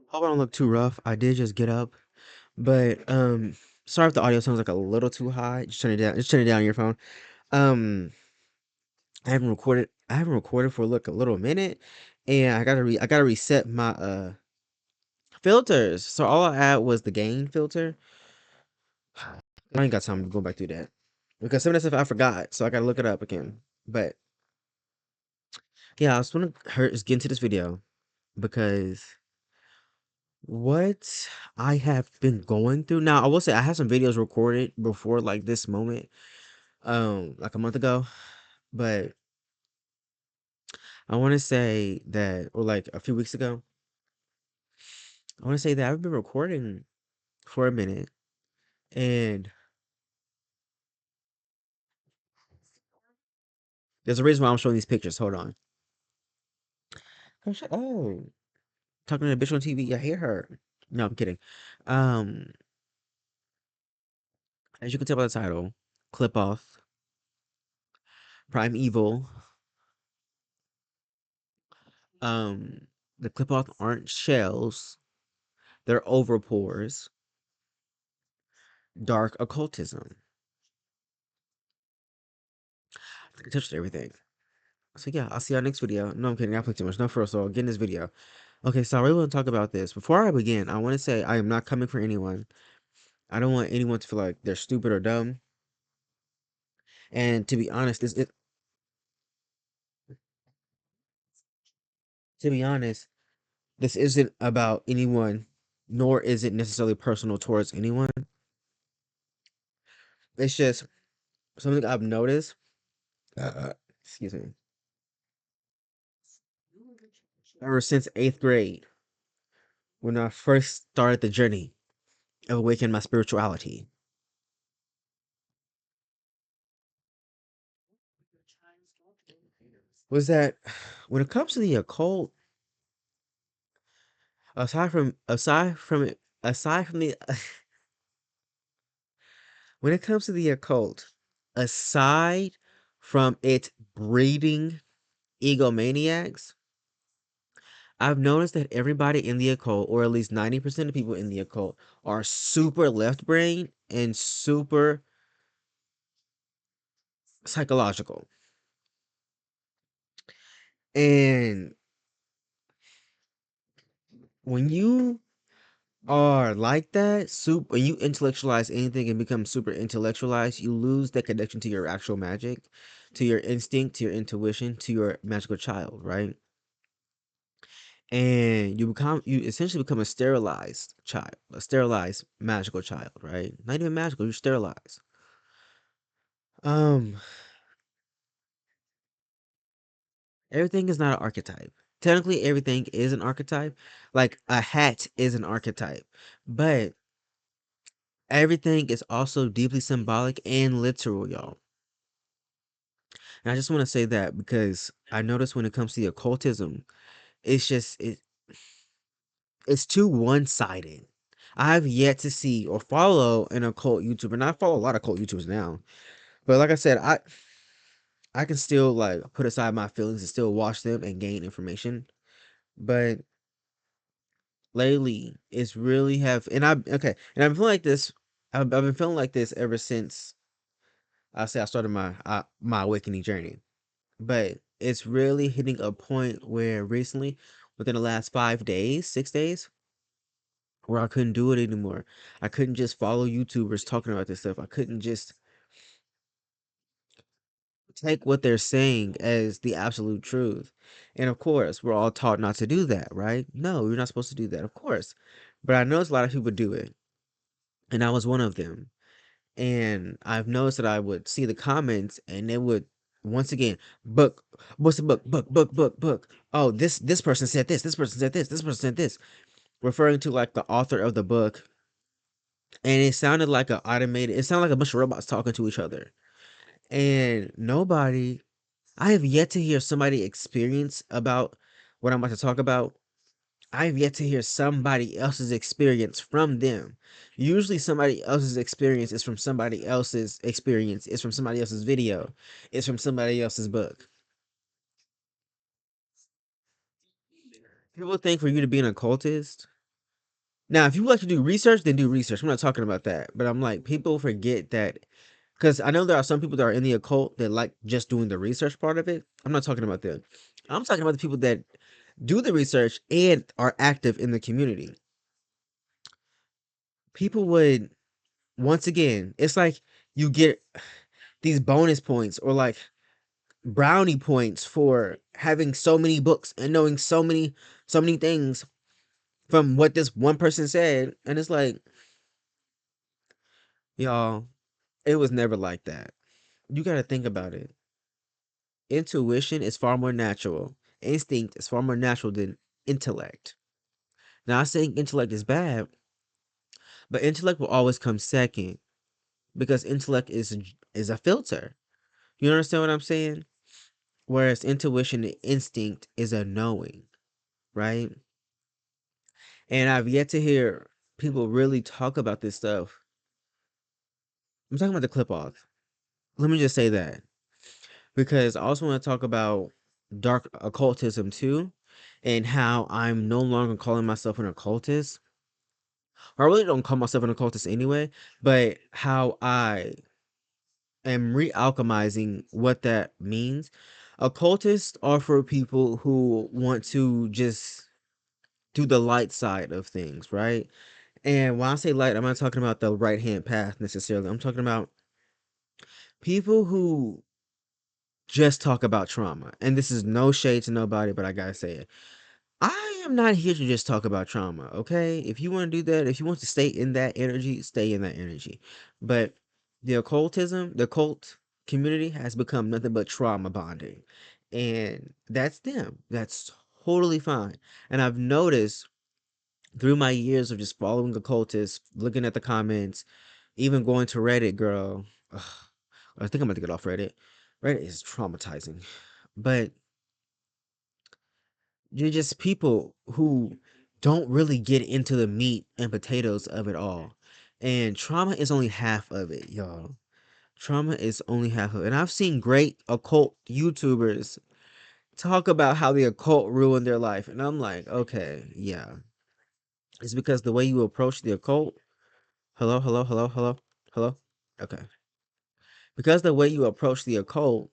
Hope I don't look too rough. I did just get up, but sorry if the audio sounds like a little too high. Just turn it down. Just turn it down on your phone. Um, I haven't recorded. I haven't recorded for a little minute, and I gotta reset my filters. So all I had was the gain filter. I ain't got time to go back through that because some of that stuff I forgot, so I gotta look it up again. But yeah, I just want to get into this video because what I have been going through now, I will say I have some videos recorded before like this moment, like a month ago, but I want to say that, or like a few weeks ago, I want to say that I've been recording for a minute, and there's a reason why I'm showing these pictures. Hold on. Oh, talking to a bitch on TV. I hear her. No, I'm kidding. Um, as you can tell by the title, Qlippoth, primeval. Um, the Qlippoth aren't shells; they're overpores. Dark occultism. I touched everything. So yeah, I'll see y'all next video. No, I'm kidding. I play too much. No, first of all, get in this video. Okay, so I really want to talk about this. Before I begin, I want to say I am not coming for anyone. I don't want anyone to feel like they're stupid or dumb. And to be honest, to be honest, this isn't about anyone, nor is it necessarily personal towards anyone. It's just something I've noticed. Excuse me. Ever since 8th grade, when I first started the journey of awakening my spirituality, was that when it comes to the occult, aside from the when it comes to the occult, aside from it breeding egomaniacs, I've noticed that everybody in the occult, or at least 90% of people in the occult, are super left brain and super psychological. And when you are like that, when you intellectualize anything and become super intellectualized, you lose that connection to your actual magic, to your instinct, to your intuition, to your magical child, right? And you essentially become a sterilized child, a sterilized magical child, right? Not even magical, you're sterilized. Um, Everything is not an archetype. Technically, everything is an archetype. Like a hat is an archetype, but everything is also deeply symbolic and literal, y'all. And I just want to say that because I notice when it comes to the occultism, it's just it's too one-sided. I've yet to see or follow an occult YouTuber, and I follow a lot of occult YouTubers now. But like I said, I can still like put aside my feelings and still watch them and gain information. But lately, it's really have, and I've been feeling like this. I've been feeling like this ever since I started my awakening journey. But it's really hitting a point where recently, within the last 5 days, 6 days, where I couldn't do it anymore. I couldn't just follow YouTubers talking about this stuff. I couldn't just take what they're saying as the absolute truth. And of course, we're all taught not to do that, right? No, you're not supposed to do that, of course. But I noticed a lot of people do it, and I was one of them. And I've noticed that I would see the comments, and they would once again, book, what's the book? Book. Oh, this person said this. This person said this. This person said this, referring to like the author of the book, and it sounded like a automated. It sounded like a bunch of robots talking to each other, and nobody. I have yet to hear somebody experience about what I'm about to talk about. I have yet to hear somebody else's experience from them. Usually, somebody else's experience is from somebody else's experience. It's from somebody else's video. It's from somebody else's book. People think for you to be an occultist. Now, if you like to do research, then do research. I'm not talking about that. But I'm like, people forget that because I know there are some people that are in the occult that like just doing the research part of it. I'm not talking about them. I'm talking about the people that do the research and are active in the community. People would, once again, it's like you get these bonus points or like brownie points for having so many books and knowing so many things from what this one person said. And it's like, y'all, it was never like that. You got to think about it. Intuition is far more natural. Instinct is far more natural than intellect. Not saying intellect is bad, but intellect will always come second because intellect is a filter. You understand what I'm saying? Whereas intuition and instinct is a knowing, right? And I've yet to hear people really talk about this stuff. I'm talking about the Qlippoth. Let me just say that because I also want to talk about dark occultism too, and how I'm no longer calling myself an occultist. I really don't call myself an occultist anyway, but how I am re-alchemizing what that means. Occultists are for people who want to just do the light side of things, right? And when I say light, I'm not talking about the right hand path necessarily. I'm talking about people who just talk about trauma. And this is no shade to nobody, but I gotta say it. I am not here to just talk about trauma, okay? If you want to do that, if you want to stay in that energy, stay in that energy. But the occult community has become nothing but trauma bonding. And that's them. That's totally fine. And I've noticed through my years of just following occultists, looking at the comments, even going to Reddit, girl. Ugh, I think I'm about to get off Reddit. Reddit is traumatizing. But you're just people who don't really get into the meat and potatoes of it all. And trauma is only half of it, y'all. Trauma is only half of it. And I've seen great occult YouTubers talk about how the occult ruined their life. And I'm like, okay, yeah. It's because the way you approach the occult. Hello, hello, hello, hello, hello. Okay. Because the way you approach the occult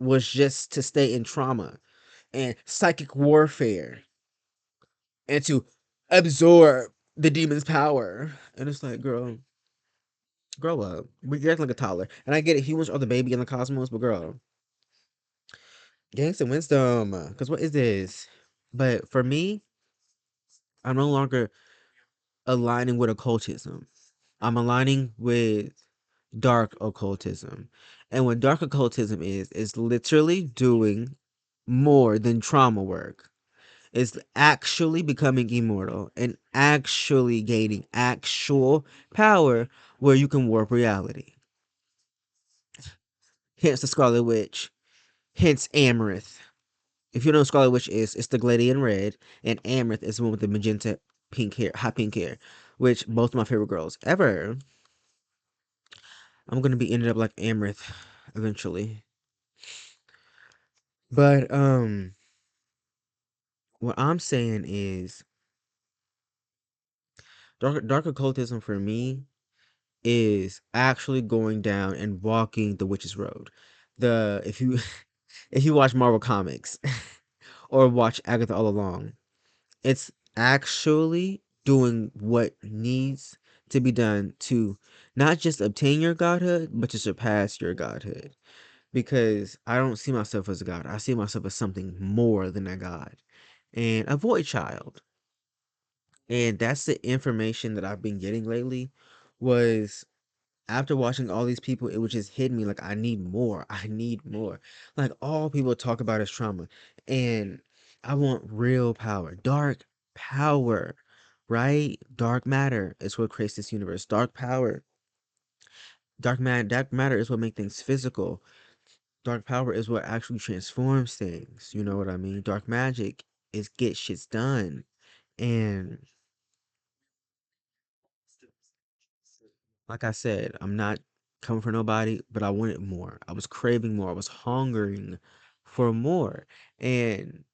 was just to stay in trauma and psychic warfare and to absorb the demon's power. And it's like, girl, grow up. You're acting like a toddler. And I get it, humans are the baby in the cosmos, but girl, gain some wisdom. Because what is this? But for me, I'm no longer aligning with occultism. I'm aligning with dark occultism. And what dark occultism is literally doing more than trauma work. It's actually becoming immortal and actually gaining actual power where you can warp reality. Hence the Scarlet Witch. Hence Amaranth. If you know what Scarlet Witch is, it's the Gladian red, and Amaranth is the one with the magenta pink hair, hot pink hair, which both of my favorite girls ever. I'm gonna be ended up like Amaranth eventually. But what I'm saying is dark occultism for me is actually going down and walking the witch's road. The if you if you watch Marvel comics or watch Agatha All Along, it's actually doing what needs to be done to not just obtain your godhood, but to surpass your godhood. Because I don't see myself as a god. I see myself as something more than a god. And a void child. And that's the information that I've been getting lately was after watching all these people, it would just hit me like I need more. I need more. Like all people talk about is trauma. And I want real power. Dark power. Right? Dark matter is what creates this universe. Dark power. Dark matter is what makes things physical. Dark power is what actually transforms things. You know what I mean? Dark magic is get shits done. And like I said, I'm not coming for nobody, but I wanted more. I was craving more. I was hungering for more. And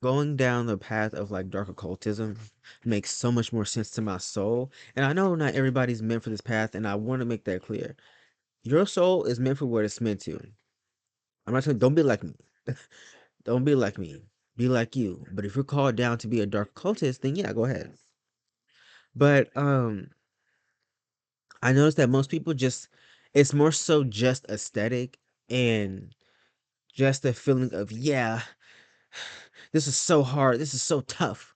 going down the path of like dark occultism makes so much more sense to my soul. And I know not everybody's meant for this path, and I want to make that clear. Your soul is meant for what it's meant to. I'm not saying don't be like me. Don't be like me. Be like you. But if you're called down to be a dark occultist, then yeah, go ahead. But I noticed that most people just it's more so just aesthetic and just a feeling of yeah, this is so hard, this is so tough.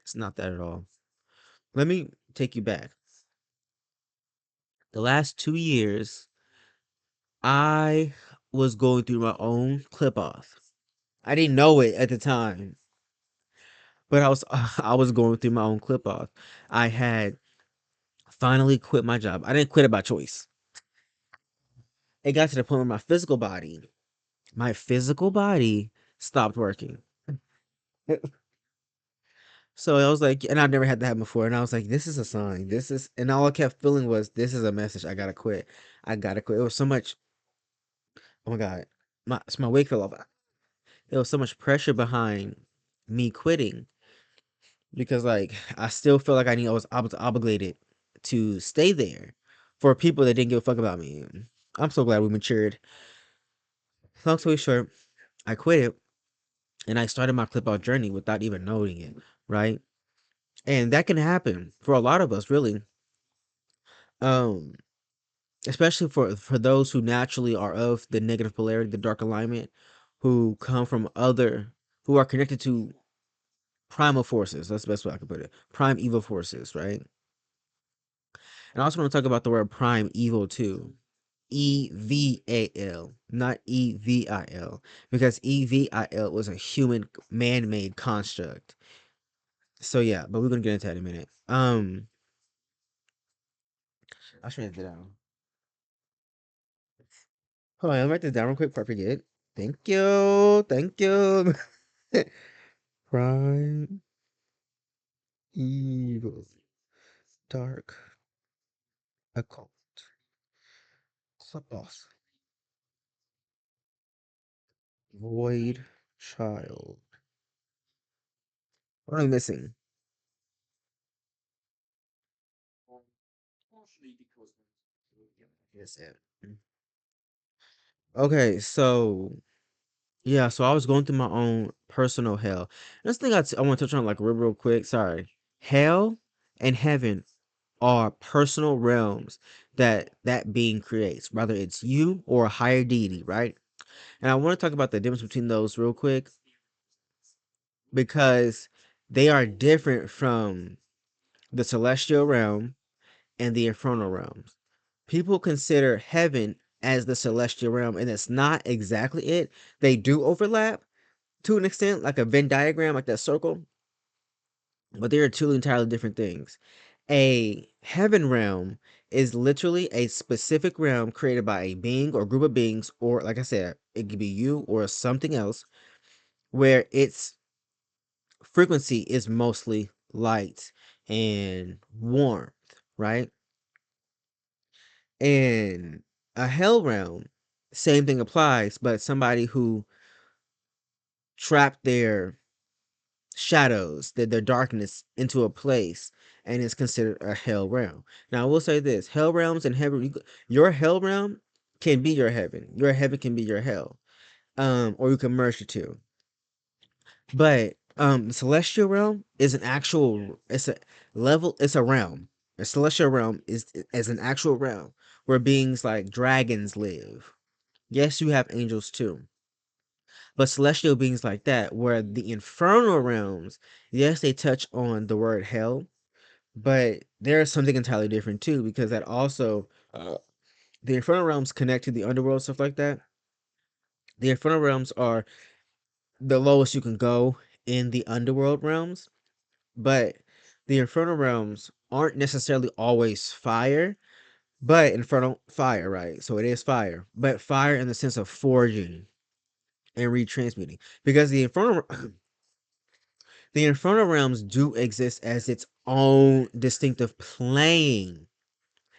It's not that at all. Let me take you back. The last 2 years, I was going through my own Qlippoth. I didn't know it at the time, but I was going through my own Qlippoth. I had finally quit my job. I didn't quit it by choice. It got to the point where my physical body stopped working. So I was like, and I've never had that happen before. And I was like, this is a sign. This is, and all I kept feeling was, this is a message. I gotta quit. I gotta quit. It was so much. Oh my god, my wig fell off. There was so much pressure behind me quitting because like I still feel like I was obligated to stay there for people that didn't give a fuck about me. I'm so glad we matured. Long story short, I quit it and I started my clip out journey without even knowing it, right? And that can happen for a lot of us, really. Um, especially for those who naturally are of the negative polarity, the dark alignment, who come from other who are connected to primal forces. That's the best way I can put it. Prime evil forces, right? And I also want to talk about the word prime evil too. EVAL, not EVIL, because EVIL was a human man-made construct. So yeah, but we're gonna get into that in a minute. I should write it down. Hold on, I'll write this down real quick before I forget. Thank you, thank you. Prime evil, dark, occult, Qlippoth, void, child. What am I missing? Yes, it. Okay, so yeah, so I was going through my own personal hell. This thing I want to touch on like real quick. Sorry, hell and heaven are personal realms that being creates, whether it's you or a higher deity, right? And I want to talk about the difference between those real quick because they are different from the celestial realm and the infernal realms. People consider heaven as the celestial realm, and it's not exactly it. They do overlap to an extent, like a Venn diagram, like that circle, but they are two entirely different things. A heaven realm is literally a specific realm created by a being or group of beings, or like I said, it could be you or something else, where its frequency is mostly light and warmth, right? And a hell realm, same thing applies, but somebody who trapped their shadows, their darkness into a place and is considered a hell realm. Now, I will say this: hell realms and heaven, your hell realm can be your heaven. Your heaven can be your hell, or you can merge the two. But the celestial realm is an actual. It's a level. It's a realm. A celestial realm is an actual realm where beings like dragons live. Yes, you have angels too. But celestial beings like that, where the infernal realms, yes, they touch on the word hell, but there's something entirely different too, because that also the infernal realms connect to the underworld, stuff like that. The infernal realms are the lowest you can go in the underworld realms, but the infernal realms aren't necessarily always fire, but infernal fire, right? So it is fire, but fire in the sense of forging and retransmuting, because the infernal realms do exist as its own distinctive plane.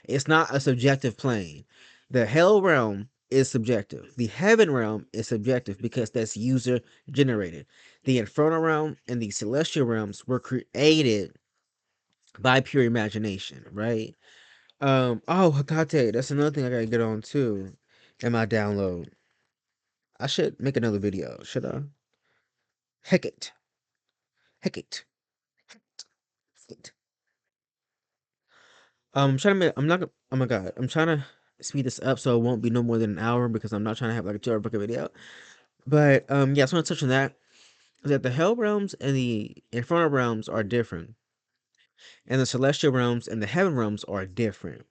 It's not a subjective plane. The hell realm is subjective. The heaven realm is subjective because that's user generated. The infernal realm and the celestial realms were created by pure imagination, right? Oh, Hekate, that's another thing I gotta get on too in my download. I should make another video, should I? Heck it. Heck it. Heck it. I'm trying to make, I'm not gonna, oh my god, I'm trying to speed this up so it won't be no more than an hour because I'm not trying to have like a 2 hour book video. But yeah, I just want to touch on that. Is that the hell realms and the infernal realms are different, and the celestial realms and the heaven realms are different.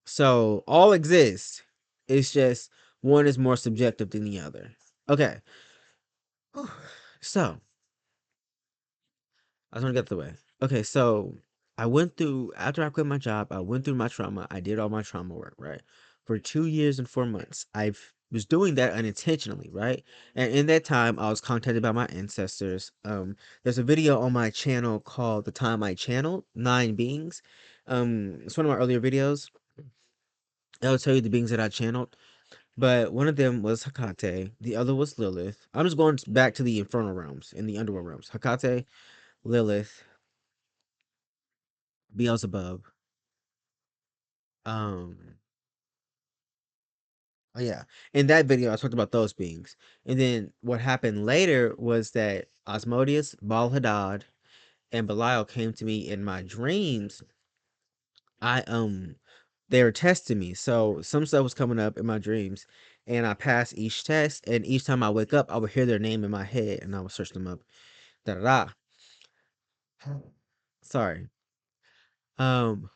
So all exist. It's just one is more subjective than the other. Okay. Whew. So I just want to get the way. Okay, so I went through after I quit my job. I went through my trauma. I did all my trauma work, right? For 2 years and 4 months, I was doing that unintentionally, right? And in that time, I was contacted by my ancestors. There's a video on my channel called "The Time I Channeled Nine Beings." It's one of my earlier videos. I'll tell you the beings that I channeled, but one of them was Hecate. The other was Lilith. I'm just going back to the infernal realms and the underworld realms. Hecate, Lilith, Beelzebub. Um, oh yeah. In that video, I talked about those beings. And then what happened later was that Asmodeus, Baal Hadad, and Belial came to me in my dreams. I they were testing me. So some stuff was coming up in my dreams, and I passed each test. And each time I wake up, I would hear their name in my head, and I would search them up. Da da da. Sorry. Um,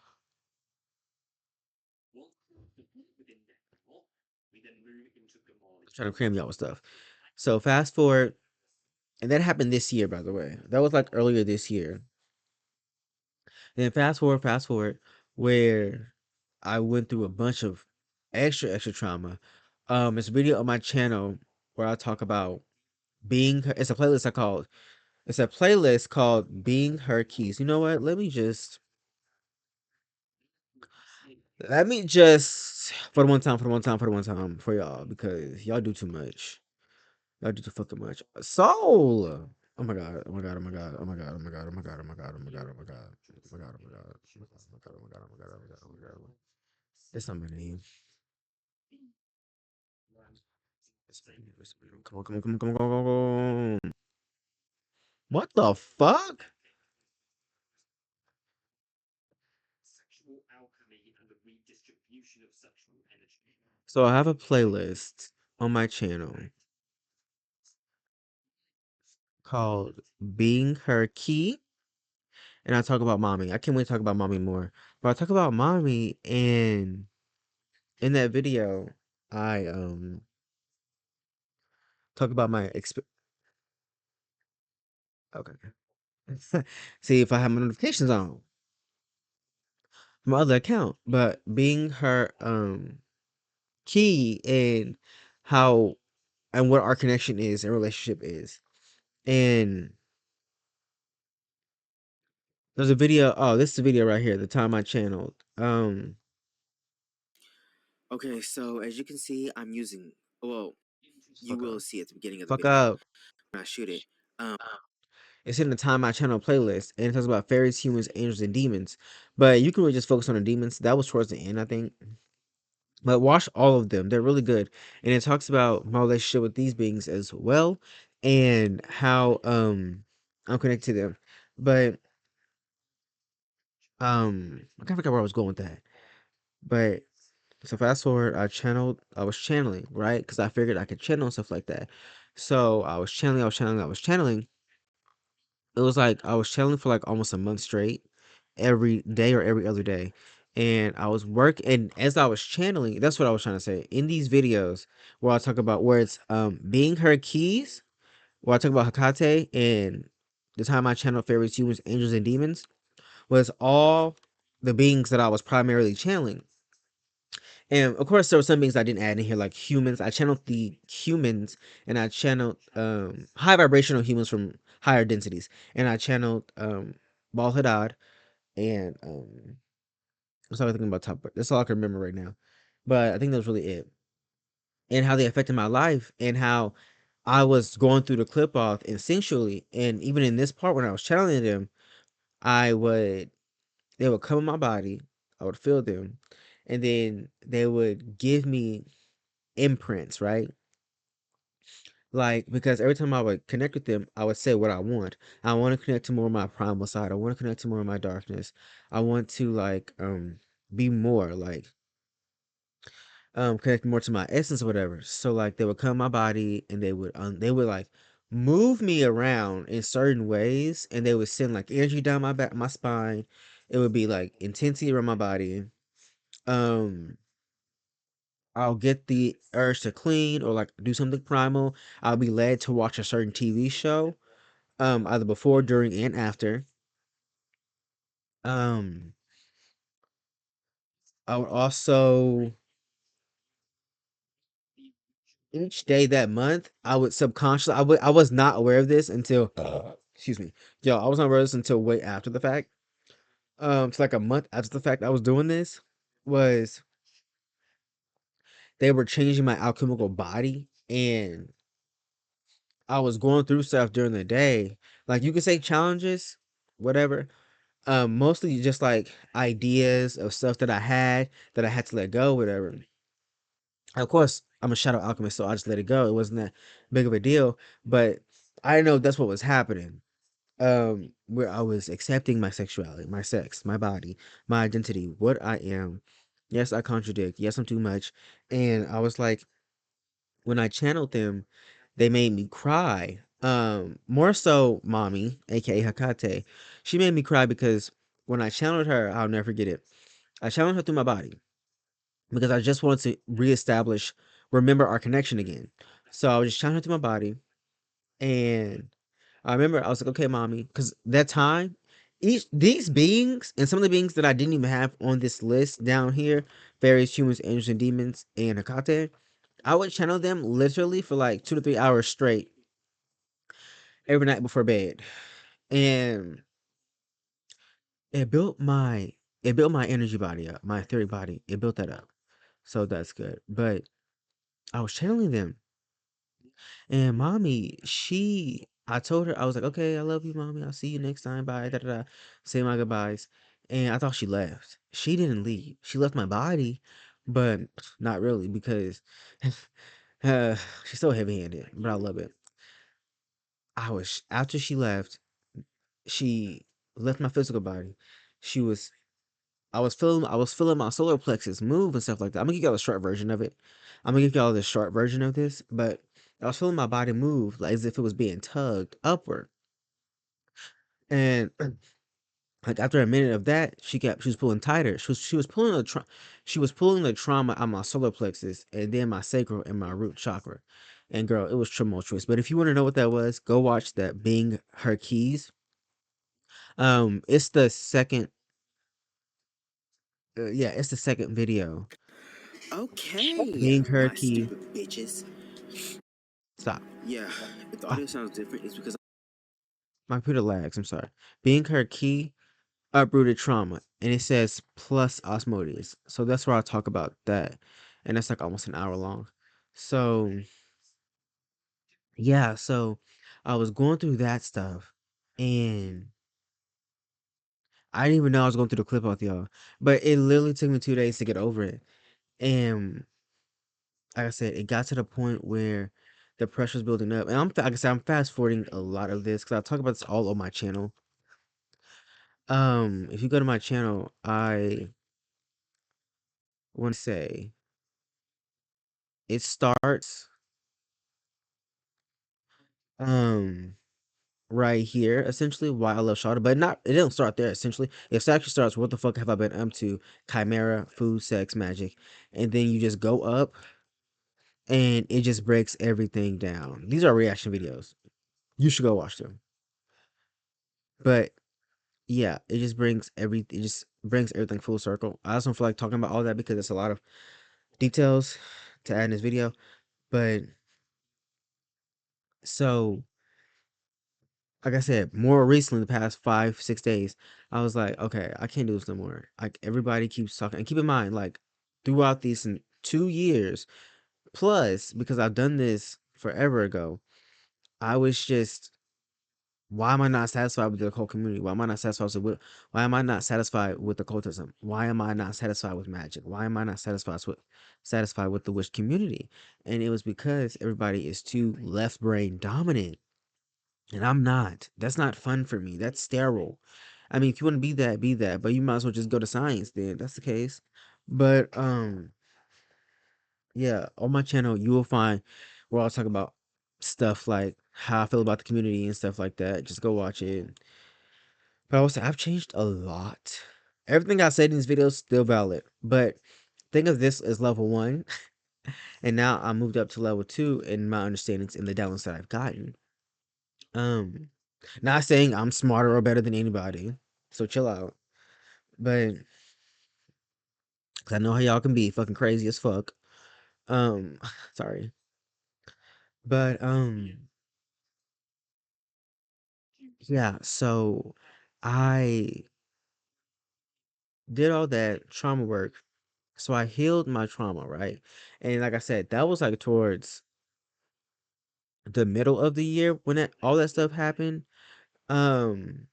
trying to cram y'all with stuff. So fast forward, and that happened this year, by the way. That was like earlier this year. Then fast forward, where I went through a bunch of extra trauma. It's a video on my channel where I talk about being. It's a playlist I called. It's a playlist called "Being Her Keys." You know what? Let me just for the one time, for the one time, for the one time, for y'all because y'all do too much. Y'all do too fucking much. Soul. Oh my god. Oh my god. Oh my god. Oh my god. Oh my god. Oh my god. Oh my god. Oh my god. Oh my god. Oh my god. Oh my god. Oh my god. Oh my god. Oh my god. Oh my god. Oh my god. Oh my god. It's not my name. Come on. Come on. Come on. Come on. Come on. Come on. What the fuck? So I have a playlist on my channel called "Being Her Key," and I talk about mommy. I can't wait to talk about mommy more, but I talk about mommy, and in that video, I talk about my okay. See if I have my notifications on my other account, but being her key and how and what our connection is and relationship is. And there's a video. Oh, this is the video right here. The time I channeled. Okay, so as you can see, I'm using. Well, you will see at the beginning of the video up when I shoot it. Um, it's in the Time I Channel playlist, and it talks about fairies, humans, angels, and demons. But you can really just focus on the demons. That was towards the end, I think. But watch all of them; they're really good, and it talks about my relationship with these beings as well, and how I'm connected to them. But I can't forget where I was going with that. But so fast forward, I was channeling, right? Because I figured I could channel and stuff like that. So I was channeling. It was like I was channeling for like almost a month straight, every day or every other day. And I was working, and as I was channeling, that's what I was trying to say. In these videos where I talk about where it's being her keys, where I talk about Hecate and the time I channel fairies, humans, angels, and demons, was all the beings that I was primarily channeling. And of course, there were some things I didn't add in here, like humans. I channeled the humans, and I channeled high vibrational humans from higher densities, and I channeled Bal Hadad, and I'm sorry thinking about top. That's all I can remember right now, but I think that was really it. and how they affected my life and how I was going through the clip off instinctually. And even in this part when I was channeling them, I would they would come in my body, I would feel them, and then they would give me imprints, right? Like, because every time I would connect with them, I would say what I want. I want to connect to more of my primal side. I want to connect to more of my darkness. I want to like be more like connect more to my essence or whatever. So like they would come in my body and they would like move me around in certain ways and they would send like energy down my back my spine. It would be like intensity around my body. Um I'll get the urge to clean or like do something primal. I'll be led to watch a certain TV show, either before, during, and after. Um, I would also each day that month, I would subconsciously I was not aware of this until excuse me. Yo, I was not aware of this until way after the fact. It's like a month after the fact I was doing this was they were changing my alchemical body and I was going through stuff during the day. Like you could say challenges, whatever. Mostly just like ideas of stuff that I had to let go, whatever. Of course, I'm a shadow alchemist, so I just let it go. It wasn't that big of a deal, but I didn't know that's what was happening. Where I was accepting my sexuality, my sex, my body, my identity, what I am. Yes, I contradict. Yes, I'm too much. And I was like, when I channeled them, they made me cry. More so, mommy, aka Hakate, she made me cry because when I channeled her, I'll never forget it. I channeled her through my body because I just wanted to reestablish, remember our connection again. So I was just channeling her through my body, and I remember I was like, "Okay, mommy," because that time, each these beings and some of the beings that I didn't even have on this list down here, fairies, humans, angels, and demons, and Hakate, I would channel them literally for like 2 to 3 hours straight every night before bed, and it built my it built my energy body up, my etheric body. It built that up, so that's good. But I was channeling them, and mommy, I told her I was like, okay, I love you, mommy. I'll see you next time. Bye. Da, da, da. Say my goodbyes, and I thought she left. She didn't leave. She left my body, but not really because uh, she's so heavy handed. But I love it. I was after she left. She left my physical body. She was I was feeling my solar plexus move and stuff like that. I'm gonna give y'all a short version of it. I'm gonna give y'all the short version of this, but I was feeling my body move like as if it was being tugged upward. And like after a minute of that, she was pulling tighter. She was pulling the trauma out my solar plexus and then my sacral and my root chakra. And girl, it was tumultuous. But if you want to know what that was, go watch that Bing Her Keys. It's the second yeah, it's the second video. Okay, Being Her my Key. stupid bitches. Stop. Yeah, if the Ah, audio sounds different, it's because my computer lags. I'm sorry. Being Her Key, uprooted trauma, and it says plus osmosis. So that's where I talk about that, and that's like almost an hour long. So yeah, so I was going through that stuff, and I didn't even know I was going through the clip with y'all, but it literally took me 2 days to get over it. And like I said, it got to the point where the pressure's building up, and like I said, I'm fast forwarding a lot of this because I talk about this all on my channel. If you go to my channel, I want to say it starts um right here essentially why I love Shada, but not it didn't start there essentially. It actually starts what the fuck have I been up to? Chimera, food, sex, magic, and then you just go up and it just breaks everything down. These are reaction videos. You should go watch them. But yeah, it just brings everything full circle. I also don't feel like talking about all that because it's a lot of details to add in this video. But so like I said, more recently, the past 5, 6 days, I was like, okay, I can't do this no more. Like everybody keeps talking, and keep in mind, like throughout these 2 years, Plus, because I've done this forever ago, I was just, why am I not satisfied with the cult community? Why am I not satisfied with why am I not satisfied with the cultism? Why am I not satisfied with magic? Why am I not satisfied with the witch community? And it was because everybody is too left brain dominant. And I'm not. That's not fun for me. That's sterile. I mean, if you want to be that, be that. But you might as well just go to science then. That's the case. But yeah, on my channel you will find where I'll talk about stuff like how I feel about the community and stuff like that. Just go watch it. But I will say I've changed a lot. Everything I said in these videos still valid. But think of this as level one, and now I moved up to level two in my understandings and the downloads that I've gotten. Um, Not saying I'm smarter or better than anybody, so chill out. But 'cause I know how y'all can be fucking crazy as fuck. Sorry, but yeah. So I did all that trauma work. So I healed my trauma, right? And like I said, that was like towards the middle of the year when all that stuff happened. Um,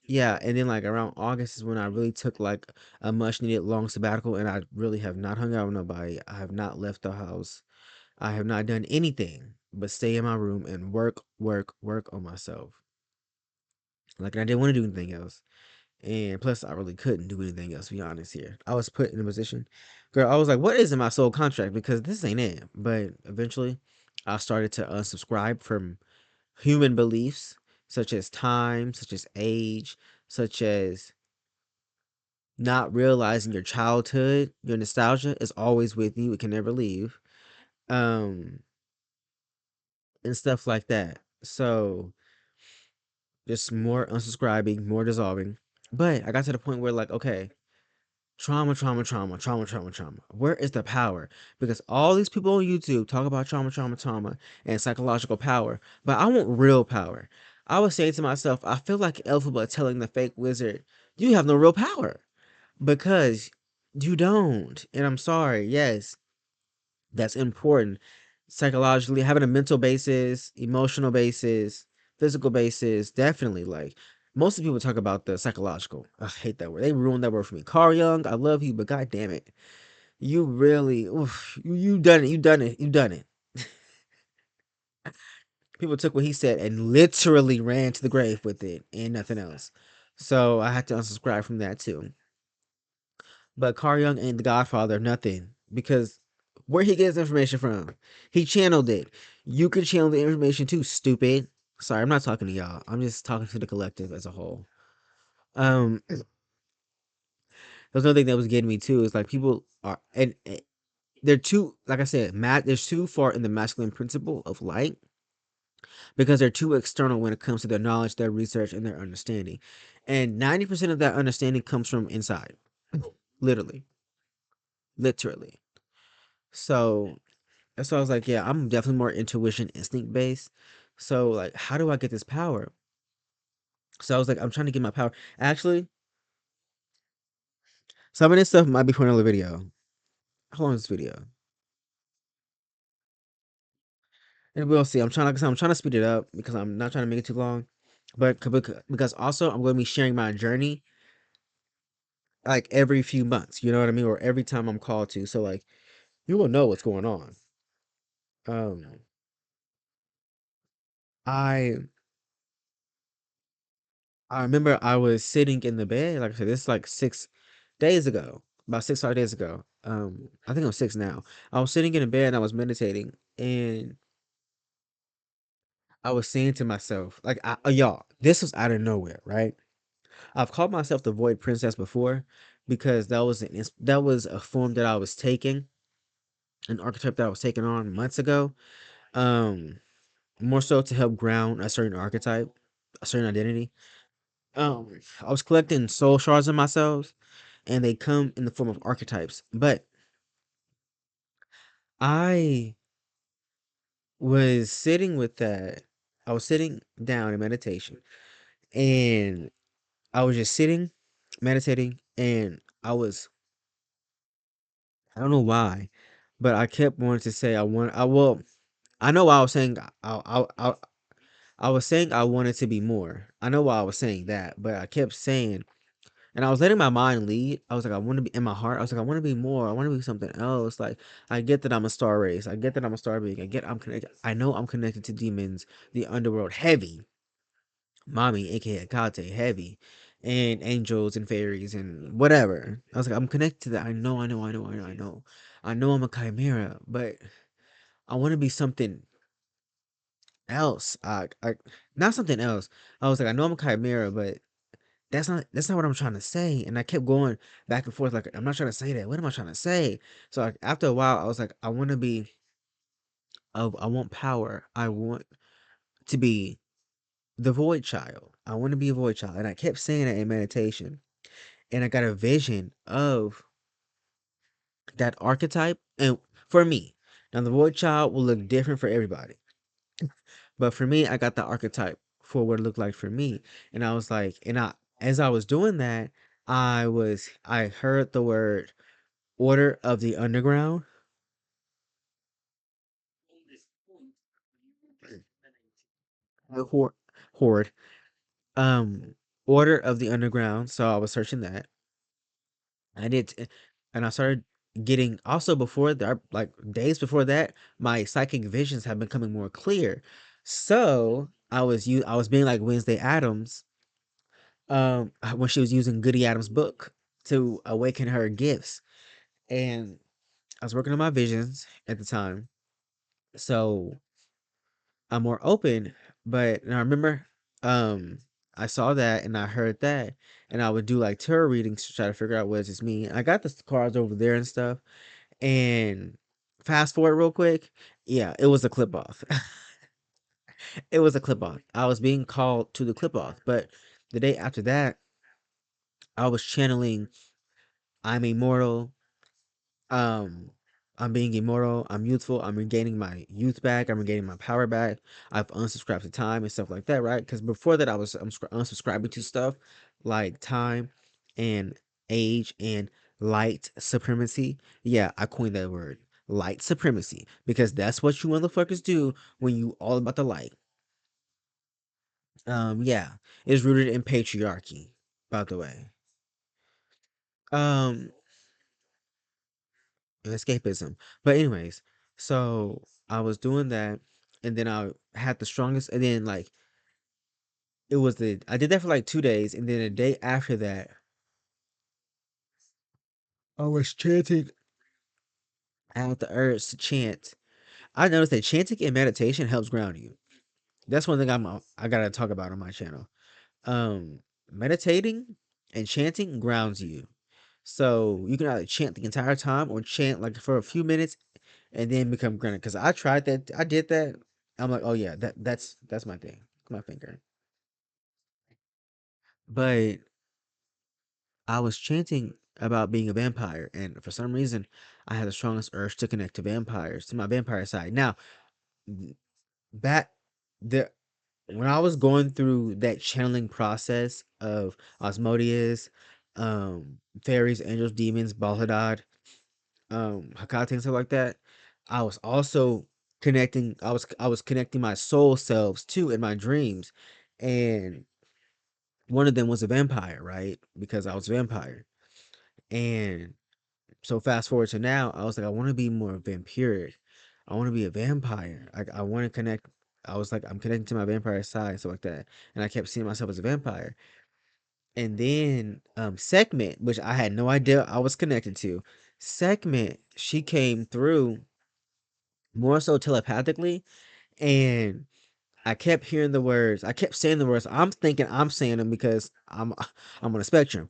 yeah, and then like around August is when I really took like a much needed long sabbatical, and I really have not hung out with nobody. I have not left the house. I have not done anything but stay in my room and work, work, work on myself. Like I didn't want to do anything else. And plus, I really couldn't do anything else, to be honest here. I was put in a position, girl, I was like, what is in my soul contract? Because this ain't it. But eventually, I started to unsubscribe from human beliefs, such as time, such as age, such as not realizing your childhood, your nostalgia is always with you. It can never leave. Um, and stuff like that. So, just more unsubscribing, more dissolving. But I got to the point where, like, okay, trauma, trauma, trauma, trauma, trauma, trauma. Where is the power? Because all these people on YouTube talk about trauma, trauma, trauma, and psychological power, but I want real power. I was saying to myself, I feel like Elphaba telling the fake wizard, you have no real power. Because you don't. And I'm sorry, yes, that's important. Psychologically, having a mental basis, emotional basis, physical basis, definitely. Like most of the people talk about the psychological. I hate that word. They ruined that word for me. Carl Young, I love you, but god damn it. You really oof, you done it, you done it, you done it. People took what he said and literally ran to the grave with it and nothing else. So I had to unsubscribe from that too. But Carl Young ain't the Godfather, nothing. Because where he gets information from, he channeled it. You can channel the information too, stupid. Sorry, I'm not talking to y'all. I'm just talking to the collective as a whole. There's another thing that was getting me too is like people are and they're too like I said, there's too far in the masculine principle of light because they're too external when it comes to their knowledge, their research, and their understanding. And 90% of that understanding comes from inside. Literally. Literally. So so I was like, yeah, I'm definitely more intuition, instinct based. So like, how do I get this power? So I was like, I'm trying to get my power. Actually, some of this stuff might be for another video. How long is this video? And we'll see. I'm trying to speed it up because I'm not trying to make it too long. But because also I'm going to be sharing my journey like every few months. You know what I mean? Or every time I'm called to. So like, you will know what's going on. Um, I I remember I was sitting in the bed, like I said, this is like 6 days ago, about 6 5 days ago. I think I'm 6 now. I was sitting in the bed and I was meditating, and I was saying to myself, like, y'all, this was out of nowhere, right? I've called myself the Void Princess before because that was a form that I was taking, an archetype that I was taking on months ago. Um, More so to help ground a certain archetype, a certain identity. I was collecting soul shards of myself and they come in the form of archetypes. But I was sitting with that. I was sitting down in meditation and I was just sitting, meditating, and I don't know why, but I kept wanting to say I want. I well, I know why I was saying I was saying I wanted to be more. I know why I was saying that, but I kept saying, and I was letting my mind lead. I was like, I want to be in my heart. I was like, I want to be more. I want to be something else. Like, I get that I'm a star race. I get that I'm a star being. I get I'm connected. I know I'm connected to demons, the underworld, heavy, mommy, aka Kate, heavy, and angels and fairies and whatever. I was like, I'm connected to that. I know I'm a chimera, but I want to be something else. Not something else. I was like, I know I'm a chimera, but that's not what I'm trying to say. And I kept going back and forth, like, I'm not trying to say that. What am I trying to say? So like, after a while, I was like, I want to be. I want power. I want to be the void child. I want to be a void child, and I kept saying that in meditation. And I got a vision of that archetype. And for me, now the void child will look different for everybody. But for me, I got the archetype for what it looked like for me. And I was like, and I as I was doing that, I heard the word Order of the Underground. Horde, horde. Order of the Underground. So I was searching that. I did, and I started getting also before that, like days before that, my psychic visions have been becoming more clear. So I was being like Wednesday Adams, when she was using Goody Adams' book to awaken her gifts, and I was working on my visions at the time, so I'm more open. But and I remember, um, I saw that and I heard that, and I would do like tarot readings to try to figure out what does this mean. I got the cards over there and stuff, and fast forward real quick, yeah, it was a clip off. It was a clip off. I was being called to the clip off, but the day after that, I was channeling I'm immortal. Um, I'm being immortal. I'm youthful. I'm regaining my youth back. I'm regaining my power back. I've unsubscribed to time and stuff like that, right? Because before that, I was unsubscribing to stuff like time and age and light supremacy. Yeah, I coined that word, light supremacy, because that's what you motherfuckers do when you all about the light. Yeah, it's rooted in patriarchy, by the way. Um, escapism. But anyways, so I was doing that, and then I had the strongest, and then like I did that for like 2 days, and then a day after that, I was chanting. I had the urge to chant. I noticed that chanting and meditation helps ground you. That's one thing I gotta talk about on my channel. Meditating and chanting grounds you. So you can either chant the entire time or chant like for a few minutes and then become grounded. Because I tried that, I did that. I'm like, oh yeah, that's my thing, my finger. But I was chanting about being a vampire, and for some reason, I had the strongest urge to connect to vampires, to my vampire side. Now, back the when I was going through that channeling process of Osmodius, fairies, angels, demons, Balhadad, Hecate and stuff like that, I was also I was connecting my soul selves too in my dreams. And one of them was a vampire, right? Because I was a vampire. And so fast forward to now, I was like, I want to be more vampiric. I want to be a vampire. I want to connect. I was like, I'm connecting to my vampire side, stuff like that. And I kept seeing myself as a vampire. And then Segment, which I had no idea I was connected to. Segment, she came through more so telepathically, and I kept hearing the words. I kept saying the words. I'm thinking I'm saying them because I'm on a spectrum.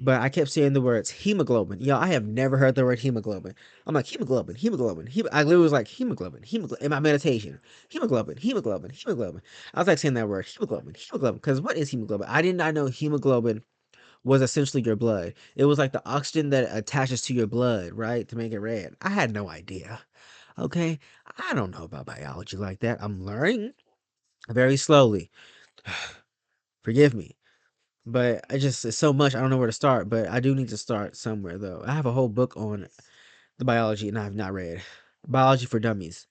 But I kept saying the words hemoglobin. Yo, I have never heard the word hemoglobin. I'm like hemoglobin, hemoglobin. I literally was like hemoglobin, hemoglobin in my meditation. Hemoglobin, hemoglobin, hemoglobin. I was like saying that word hemoglobin, hemoglobin. Because what is hemoglobin? I did not know hemoglobin was essentially your blood. It was like the oxygen that attaches to your blood, right, to make it red. I had no idea. Okay, I don't know about biology like that. I'm learning very slowly. Forgive me. But it's so much I don't know where to start, but I do need to start somewhere though. I have a whole book on the biology, and I have not read biology for dummies.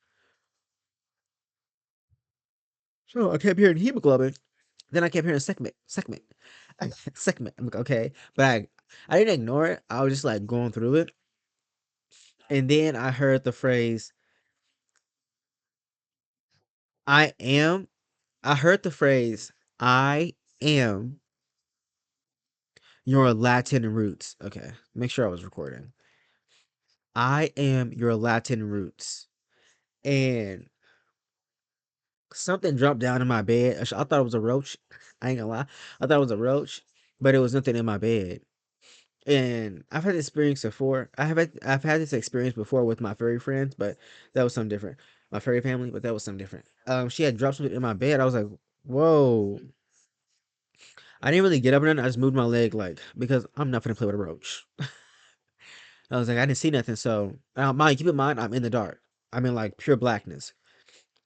So I kept hearing hemoglobin. Then I kept hearing segment, segment. I'm like, okay, but I didn't ignore it. I was just like going through it, and then I heard the phrase "I am." I heard the phrase "I am your Latin roots." Okay, make sure I was recording. I am your Latin roots, and something dropped down in my bed. I thought it was a roach. I ain't gonna lie. I thought it was a roach, but it was nothing in my bed. And I've had this experience before. I've had this experience before with my furry friends, but that was something different. My furry family, but that was something different. She had dropped something in my bed. I was like, "Whoa!" I didn't really get up and I just moved my leg, like because I'm not gonna play with a roach. I was like, I didn't see nothing. So, mind keep in mind, I'm in the dark. I'm in like pure blackness.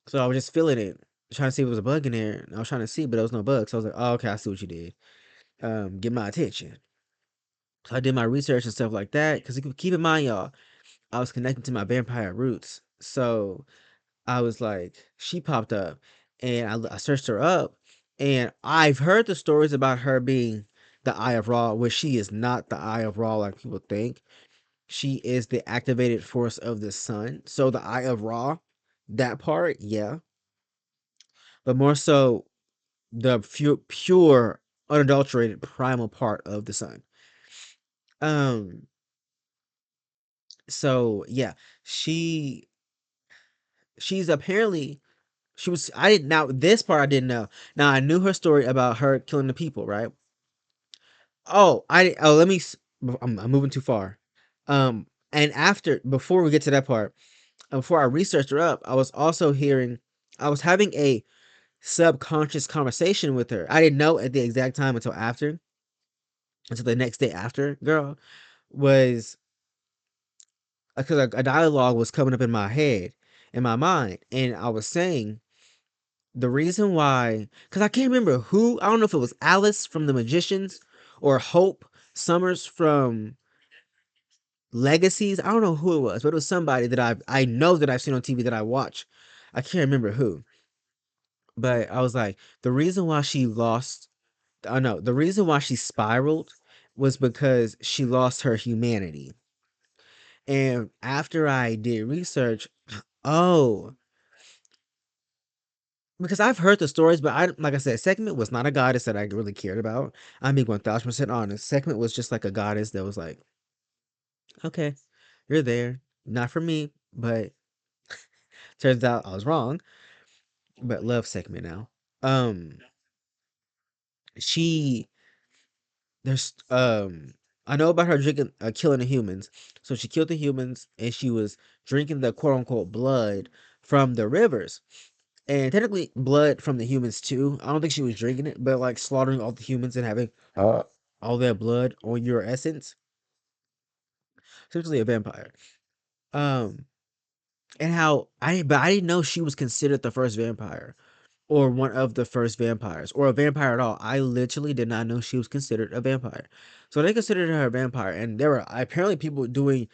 So I was just feeling it, trying to see if there was a bug in there. I was trying to see, but there was no bug. So I was like, "Oh, okay, I see what you did. Get my attention." So I did my research and stuff like that. Because keep in mind, y'all, I was connected to my vampire roots. So I was like, she popped up, and I searched her up, and I've heard the stories about her being the Eye of Ra, which she is not the Eye of Ra like people think. She is the activated force of the sun. So the Eye of Ra, that part, yeah, but more so the pure, unadulterated primal part of the sun. Um, so yeah, she she's apparently she was I didn't now this part I didn't know. Now I knew her story about her killing the people, right? Let me I'm moving too far. And after before we get to that part, before I researched her up, I was having a subconscious conversation with her. I didn't know at the exact time until the next day after, girl, was because a dialogue was coming up in my head, in my mind, and I was saying the reason why, because I can't remember who, I don't know if it was Alice from The Magicians or Hope Summers from Legacies. I don't know who it was, but it was somebody that I know that I've seen on TV that I watch. I can't remember who, but I was like, the reason why she lost, I know, the reason why she spiraled was because she lost her humanity. And after I did research, oh, because I've heard the stories, but like I said, Segment was not a goddess that I really cared about. I'm being 1000% honest. Segment was just like a goddess that was like, okay, you're there. Not for me, but turns out I was wrong. But love Segment now. Um, she there's I know about her drinking, killing the humans. So she killed the humans, and she was drinking the quote unquote blood from the rivers. And technically blood from the humans too. I don't think she was drinking it, but like slaughtering all the humans and having all their blood on your essence. Essentially a vampire. Um and how I didn't know she was considered the first vampire or one of the first vampires or a vampire at all. I literally did not know she was considered a vampire. So they considered her a vampire, and there were apparently people doing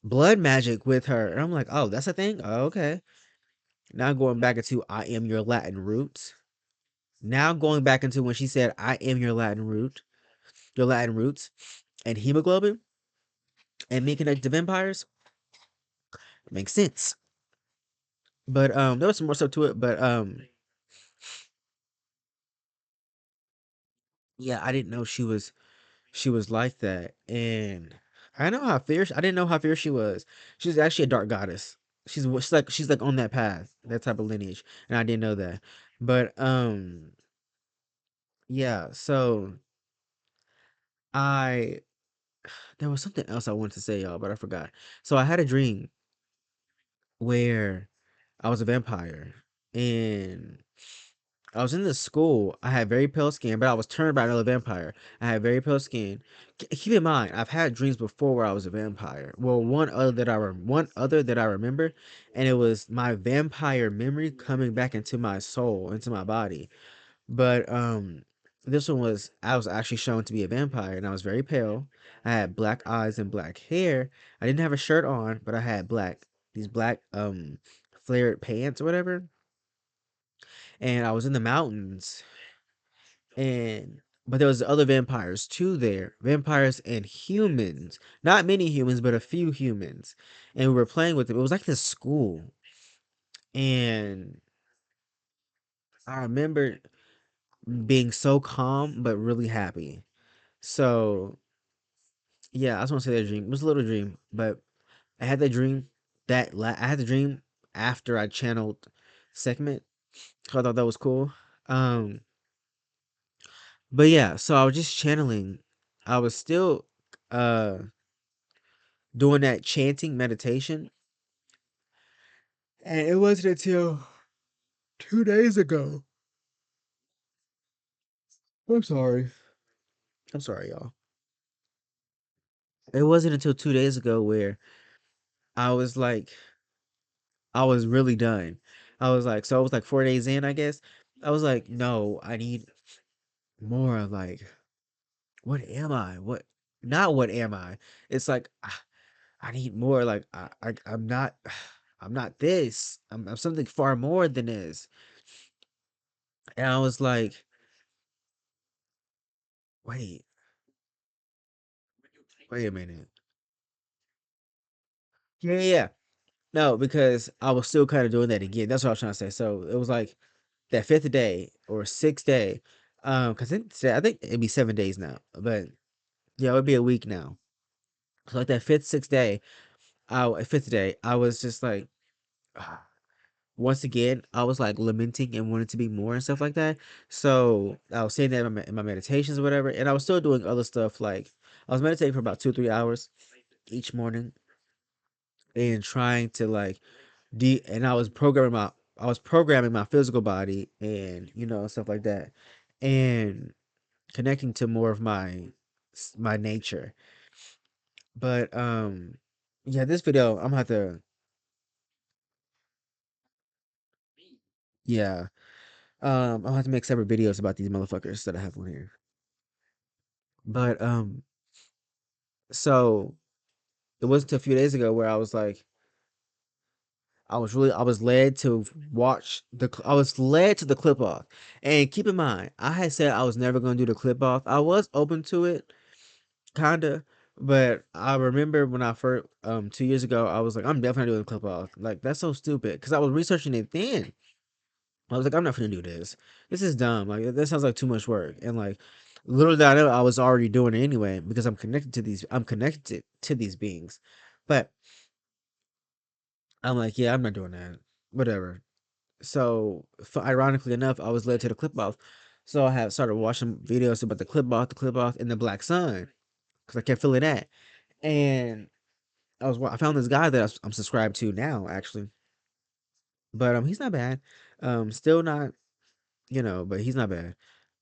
blood magic with her. And I'm like, "Oh, that's a thing? Oh, okay." Now going back into I am your Latin roots. Now going back into when she said, "I am your Latin roots," and hemoglobin, and me connected to vampires, makes sense. But there was some more stuff to it. But yeah, I didn't know she was like that, and I know how fierce. I didn't know how fierce she was. She's actually a dark goddess. She's like on that path, that type of lineage, and I didn't know that. But yeah. So I there was something else I wanted to say, y'all, but I forgot. So I had a dream where I was a vampire, and I was in this school. I had very pale skin, but I was turned by another vampire. I had very pale skin. Keep in mind, I've had dreams before where I was a vampire. Well, one other that I remember, and it was my vampire memory coming back into my soul, into my body. But This one was I was actually shown to be a vampire, and I was very pale. I had black eyes and black hair. I didn't have a shirt on, but I had these black flared pants or whatever. And I was in the mountains, and but there was other vampires too there, vampires and humans, not many humans, but a few humans, and we were playing with them. It was like this school, and I remember being so calm but really happy. So yeah, I just want to say that dream. It was a little dream, but I had that dream I had the dream after I channeled segment. So I thought that was cool. Um, but yeah, so I was just channeling. I was still uh doing that chanting meditation, and it wasn't until 2 days ago. I'm sorry. I'm sorry, y'all. It wasn't until 2 days ago where I was like, I was really done. I was like, so it was like 4 days in, I guess. I was like, no, I need more. Like, what am I? Not what am I? It's like, I need more. Like, I'm not, I'm not this. I'm something far more than this. And I was like, wait, wait a minute. Yeah, yeah, yeah. No, because I was still kind of doing that again. That's what I was trying to say. So it was like that fifth day or sixth day. Because I think it'd be 7 days now, but yeah, it would be a week now. So like that sixth day, fifth day, I was just like, once again, I was like lamenting and wanting to be more and stuff like that. So I was saying that in my meditations or whatever, and I was still doing other stuff. Like I was meditating for about 2 or 3 hours each morning and trying to like and I was programming my physical body and stuff like that, and connecting to more of my nature. But yeah, this video I'm gonna have to, yeah, I'll have to make separate videos about these motherfuckers that I have on here. But so it wasn't until a few days ago where I was like, I was led to I was led to the clip off. And keep in mind, I had said I was never gonna do the clip off. I was open to it, kinda, but I remember when I first 2 years ago, I was like, I'm definitely doing the clip off. Like that's so stupid because I was researching it then. I was like, I'm not gonna do this. This is dumb. Like that sounds like too much work. And like little did I know I was already doing it anyway because I'm connected to these beings. But I'm like, yeah, I'm not doing that. Whatever. So ironically enough, I was led to the clip off. So I have started watching videos about the clip off, and the black sun because I kept feeling that. And I found this guy that I'm subscribed to now actually, but he's not bad. Still not, but he's not bad.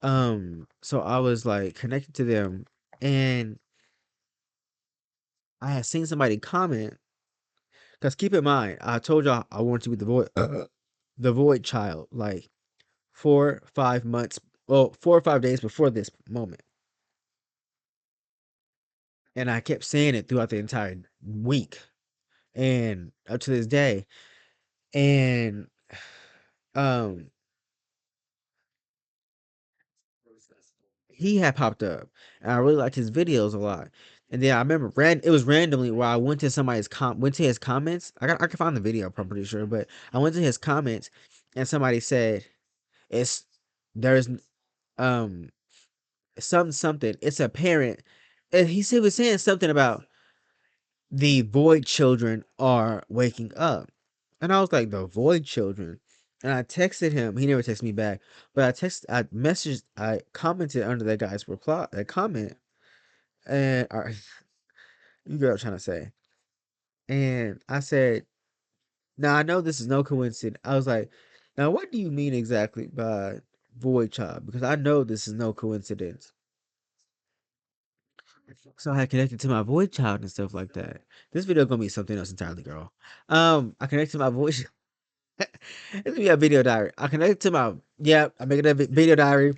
So I was like connected to them, and I had seen somebody comment because keep in mind, I told y'all I wanted to be the void child, like 4 5 months, well, 4 or 5 days before this moment, and I kept saying it throughout the entire week and up to this day, and um he had popped up, and I really liked his videos a lot. And then I remember it was randomly where I went to went to his comments. I can find the video, I'm pretty sure, but I went to his comments, and somebody said it's there's um something. It's a parent, and he was saying something about the void children are waking up, and I was like the void children. And I texted him. He never texted me back, but I commented under that guy's reply, that comment, and you get what I'm trying to say. And I said, "Now I know this is no coincidence." I was like, "Now what do you mean exactly by void child? Because I know this is no coincidence." So I connected to my void child and stuff like that. This video gonna be something else entirely, girl. I connected to my void. It's gonna be a video diary. I connected to my, yeah. I make it a video diary.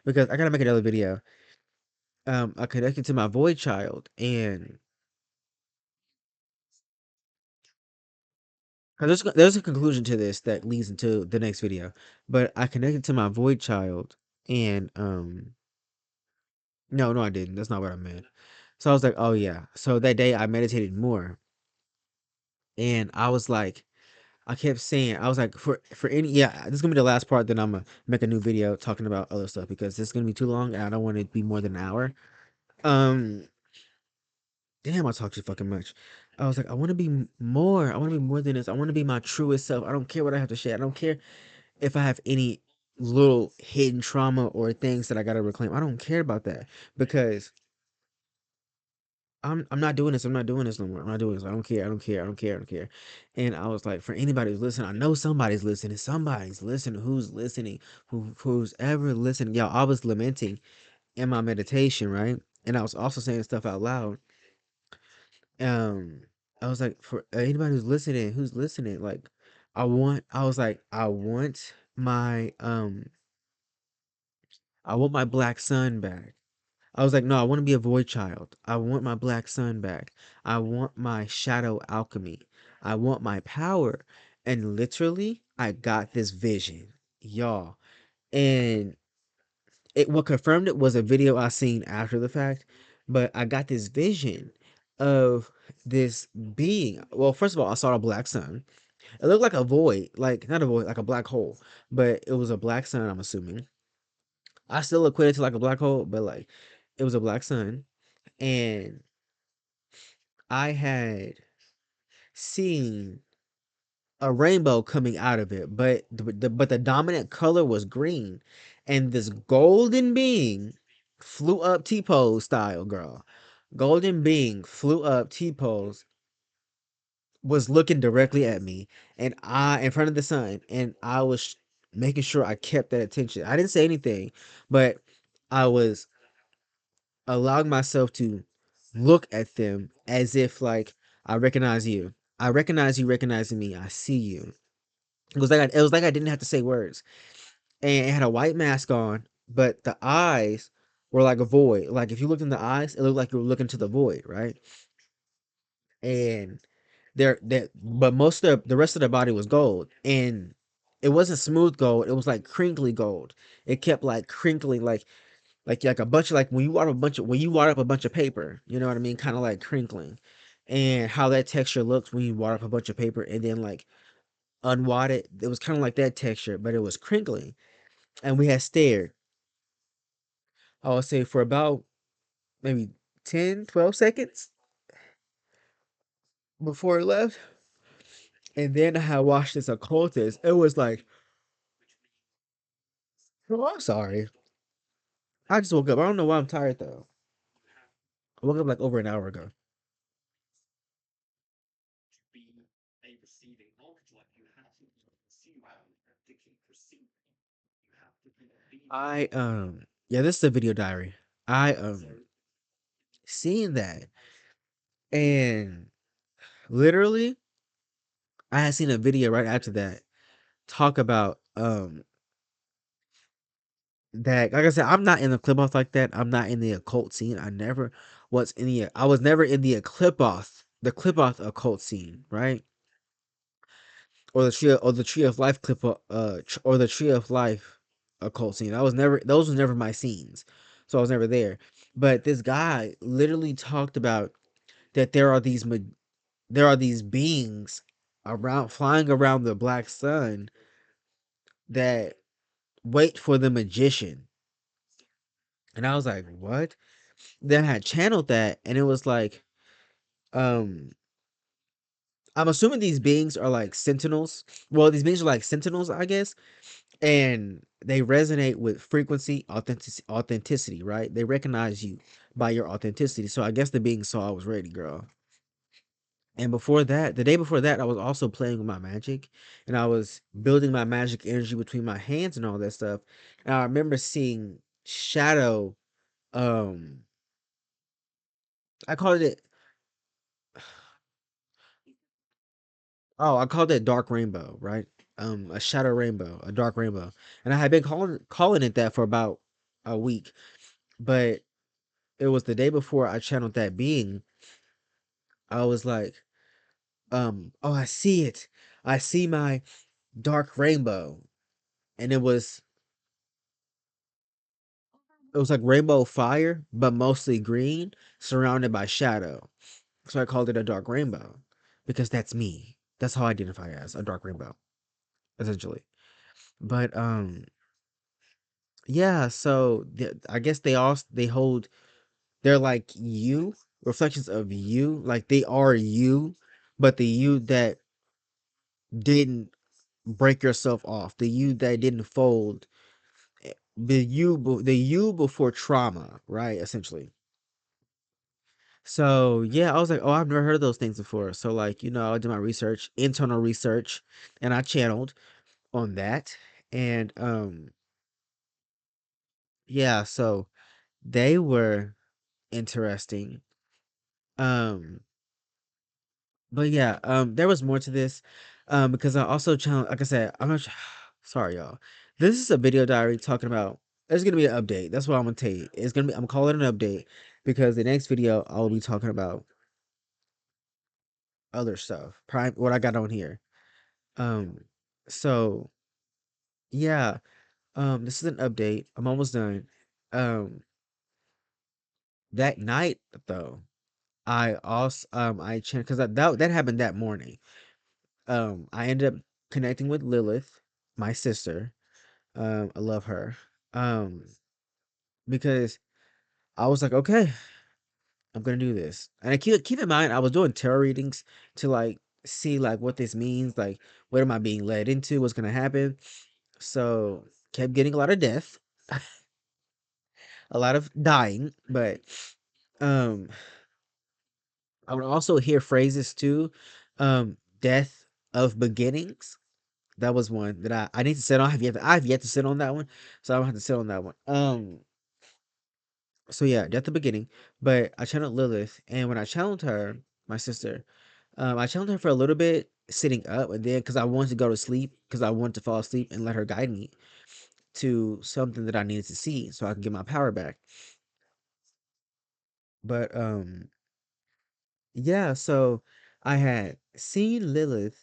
because I gotta make another video. I connected to my void child, and 'cause there's a conclusion to this that leads into the next video. But I connected to my void child, and no, no, I didn't. That's not what I meant. So I was like, oh yeah. So that day I meditated more, and I was like, I kept saying, I was like, for any, yeah, this is gonna be the last part. Then I'm gonna make a new video talking about other stuff because this is gonna be too long, and I don't want it to be more than an hour. Um, damn, I talk too fucking much. I was like, I want to be more. I want to be more than this. I want to be my truest self. I don't care what I have to share. I don't care if I have any little hidden trauma or things that I gotta reclaim. I don't care about that because I'm not doing this. I'm not doing this no more. I'm not doing this. I don't care. I don't care. I don't care. I don't care. And I was like, for anybody who's listening, I know somebody's listening. Somebody's listening. Who's listening? Who's ever listening? Yo, I was lamenting in my meditation, right? And I was also saying stuff out loud. Um, I was like, for anybody who's listening, like, I was like, I want my black son back. I was like, no, I want to be a void child. I want my black son back. I want my shadow alchemy. I want my power. And literally, I got this vision, y'all. And what confirmed it was a video I seen after the fact. But I got this vision of this being. Well, first of all, I saw a black sun. It looked like a void, like not a void, like a black hole. But it was a black sun, I'm assuming. I still equate it to like a black hole, but like it was a black sun. And I had seen a rainbow coming out of it, but the dominant color was green, and this golden being flew up T-pose style, girl. Golden being flew up T-pose, was looking directly at me, and I in front of the sun, and I was making sure I kept that attention. I didn't say anything, but I was allowing myself to look at them as if like I recognize you. I recognize you recognizing me. I see you. It was like I didn't have to say words. And it had a white mask on, but the eyes were like a void. Like if you looked in the eyes, it looked like you were looking to the void, right? And but most of the rest of the body was gold. And it wasn't smooth gold, it was like crinkly gold. It kept like crinkling like a bunch of like when you wad up a bunch of paper, you know what I mean? Kind of like crinkling. And how that texture looks when you wad up a bunch of paper and then like unwad it. It was kind of like that texture, but it was crinkling. And we had stared, I would say for about maybe 10, 12 seconds before it left. And then I had watched this occultist. It was like, oh, I'm sorry. I just woke up. I don't know why I'm tired though. I woke up like over an hour ago. Yeah, this is a video diary. I seen that, and literally I had seen a video right after that talk about that, like I said, I'm not in the Qlippoth like that. I'm not in the occult scene. I was never in the Qlippoth occult scene, right? Or the tree of life or the tree of life occult scene. I was never Those was never my scenes. So I was never there. But this guy literally talked about that there are these beings around flying around the black sun that wait for the magician. And I was like, what? Then I had channeled that, and it was like, um, I'm assuming these beings are like sentinels. Well, these beings are like sentinels, I guess, and they resonate with frequency, authenticity, right? They recognize you by your authenticity. So I guess the being saw I was ready, girl. And before that, the day before that, I was also playing with my magic, and I was building my magic energy between my hands and all that stuff. And I remember seeing shadow. Um, I called it. Oh, I called it dark rainbow, right? A shadow rainbow, a dark rainbow, and I had been calling it that for about a week, but it was the day before I channeled that being. I was like, oh, I see it. I see my dark rainbow, and it was like rainbow fire, but mostly green, surrounded by shadow. So I called it a dark rainbow because that's me. That's how I identify as a dark rainbow, essentially. But yeah. So I guess they hold. They're like you, reflections of you. Like they are you, but the you that didn't break yourself off, the you that didn't fold, the you before trauma, right? Essentially. So yeah, I was like, oh, I've never heard of those things before. So like, I did my research, internal research, and I channeled on that. And yeah, so they were interesting. Um, but yeah, there was more to this. Because I also channeled, like I said, I'm not sorry, y'all. This is a video diary talking about there's gonna be an update. That's what I'm gonna tell you. I'm calling it an update because the next video I'll be talking about other stuff. Prime what I got on here. Um, so yeah, this is an update. I'm almost done. Um, that night though, I changed because that happened that morning. I ended up connecting with Lilith, my sister. I love her. Um, because I was like, okay, I'm gonna do this. And I keep in mind, I was doing tarot readings to like see like what this means, like what am I being led into, what's gonna happen. So kept getting a lot of death, a lot of dying, but um I would also hear phrases too. Death of beginnings. That was one that I need to sit on. I have yet to sit on that one. So I don't have to sit on that one. So yeah, death of beginning. But I channeled Lilith, and when I channeled her, my sister, I channeled her for a little bit sitting up, and then because I wanted to go to sleep, because I wanted to fall asleep and let her guide me to something that I needed to see so I can get my power back. But yeah, so I had seen Lilith.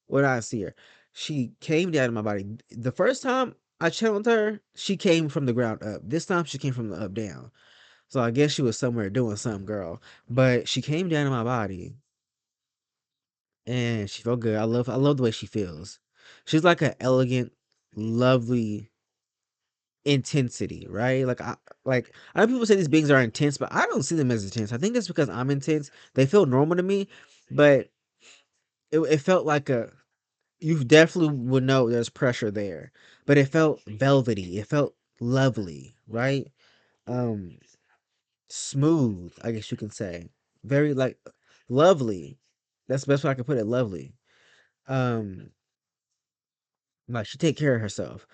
What did I see her? She came down in my body. The first time I channeled her, she came from the ground up. This time she came from the up down. So I guess she was somewhere doing something, girl. But she came down in my body and she felt good. I love the way she feels. She's like an elegant, lovely intensity, right? I know people say these beings are intense, but I don't see them as intense. I think that's because I'm intense. They feel normal to me, but it felt like a you definitely would know there's pressure there, but it felt velvety. It felt lovely, right? Um, smooth, I guess you can say. Very like lovely. That's the best way I can put it. Lovely. Um, like she take care of herself.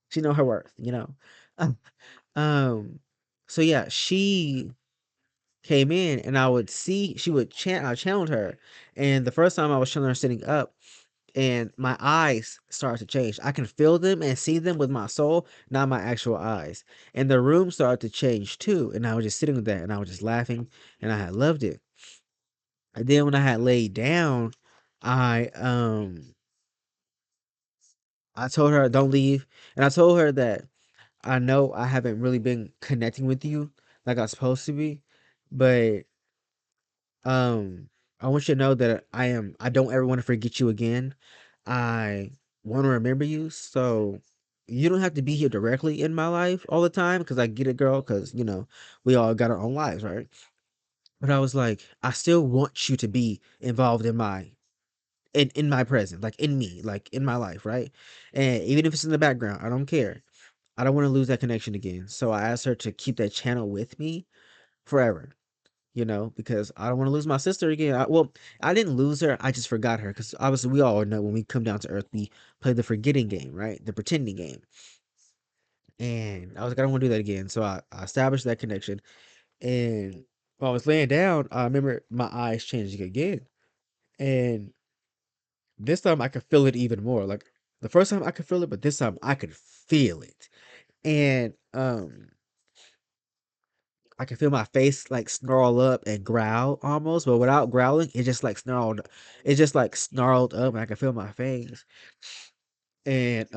She know her worth. Um, so yeah, she came in and I would see she would I channeled her. And the first time I was channeling her sitting up and my eyes started to change. I can feel them and see them with my soul, not my actual eyes. And the room started to change too. And I was just sitting with that and I was just laughing and I had loved it. And then when I had laid down, I um I told her don't leave. And I told her that I know I haven't really been connecting with you like I was supposed to be, but Um, I want you to know that I don't ever want to forget you again. I want to remember you, so you don't have to be here directly in my life all the time because I get it, girl, because we all got our own lives, right? But I was like, I still want you to be involved in my present, like in me, like in my life, right? And even if it's in the background, I don't care. I don't want to lose that connection again. So I asked her to keep that channel with me forever. Because I don't want to lose my sister again. Well, I didn't lose her. I just forgot her because obviously we all know when we come down to earth, we play the forgetting game, right? The pretending game. And I was like, I don't want to do that again. So I established that connection. And while I was laying down, I remember my eyes changing again. And this time I could feel it even more. Like the first time I could feel it, but this time I could feel it. and I can feel my face like snarl up and growl almost, but without growling, it just like snarled. It just like snarled up, and I can feel my fangs, and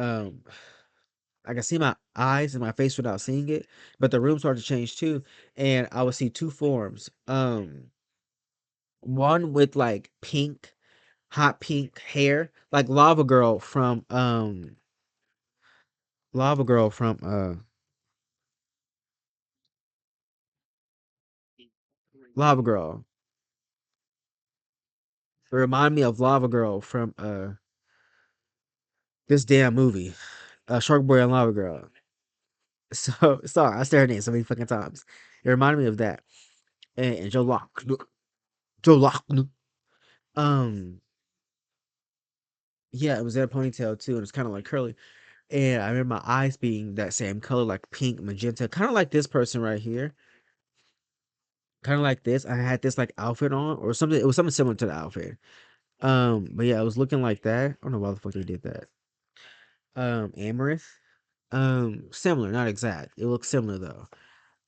I can see my eyes and my face without seeing it. But the room started to change too, and I would see two forms. One with like pink, hot pink hair, like Lava Girl from Lava Girl. It reminded me of Lava Girl from this damn movie, Shark Boy and Lava Girl. So sorry, I said her name so many fucking times. It reminded me of that. And Joe Lock, Joe Lock. Um, yeah, it was in a ponytail too, and it's kind of like curly. And I remember my eyes being that same color, like pink, magenta, kind of like this person right here, kind of like this. I had this like outfit on, or something. It was something similar to the outfit. But yeah, it was looking like that. I don't know why the fuck they did that. Amaranth. Similar, not exact. It looks similar though.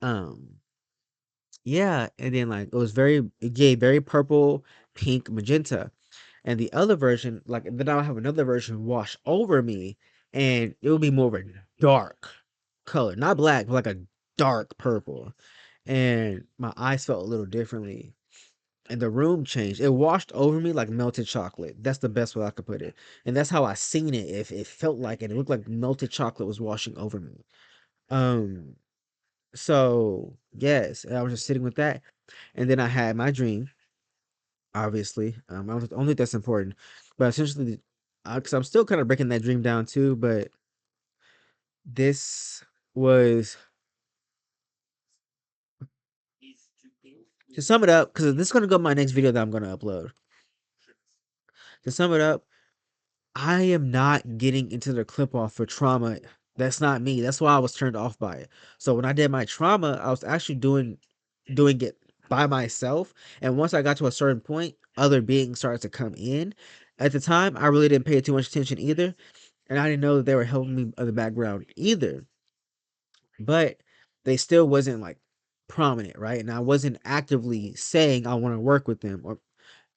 Um, yeah, and then like it gave very purple, pink, magenta. And the other version, like then I'll have another version wash over me, and it will be more of a dark color, not black, but like a dark purple. And my eyes felt a little differently, and the room changed. It washed over me like melted chocolate. That's the best way I could put it, and that's how I seen it. If it felt like it, it looked like melted chocolate was washing over me. Um, so yes, I was just sitting with that, and then I had my dream. Obviously, I don't think that's important, but essentially, because I'm still kind of breaking that dream down too. But this was to sum it up, because this is gonna go in my next video that I'm gonna upload. To sum it up, I am not getting into the clip off for trauma. That's not me. That's why I was turned off by it. So when I did my trauma, I was actually doing it by myself. And once I got to a certain point, other beings started to come in. At the time, I really didn't pay too much attention either, and I didn't know that they were helping me in the background either. But they still wasn't like prominent, right? And I wasn't actively saying I want to work with them or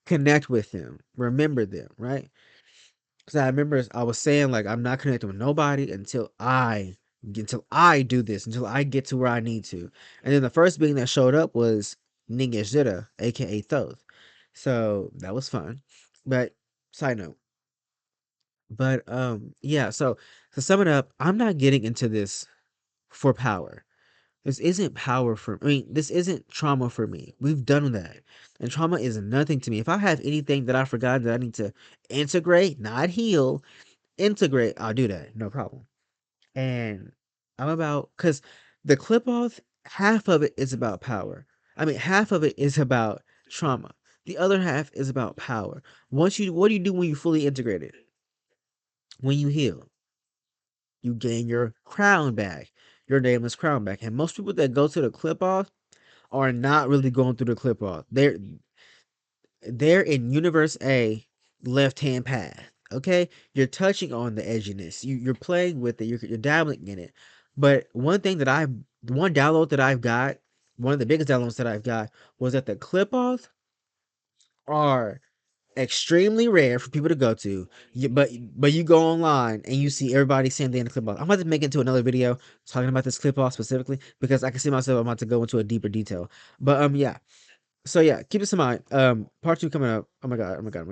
connect with them, remember them, right? Because I remember I was saying like I'm not connecting with nobody until I do this, until I get to where I need to. And then the first being that showed up was Ningeshita, aka Thoth. So that was fun. But side note. But yeah, so to sum it up, I'm not getting into this for power. This isn't power for I mean, this isn't trauma for me. We've done that. And trauma is nothing to me. If I have anything that I forgot that I need to integrate, not heal, integrate, I'll do that. No problem. And I'm about because the clip off, half of it is about power. I mean, half of it is about trauma. The other half is about power. What do you do when you fully integrate it? When you heal, you gain your crown back, your nameless crown back. And most people that go to the clip off are not really going through the clip off. They're in universe A, left hand path. Okay, you're touching on the edginess. You're playing with it. You're dabbling in it. But one download that I've got, one of the biggest downloads that I've got was that the clip offs are extremely rare for people to go to. But you go online and you see everybody saying they in the clip off. I'm about to make it into another video talking about this clip off specifically because I can see myself. I'm about to go into a deeper detail. But yeah. So yeah, keep this in mind. Part two coming up. Oh my god. Oh my god.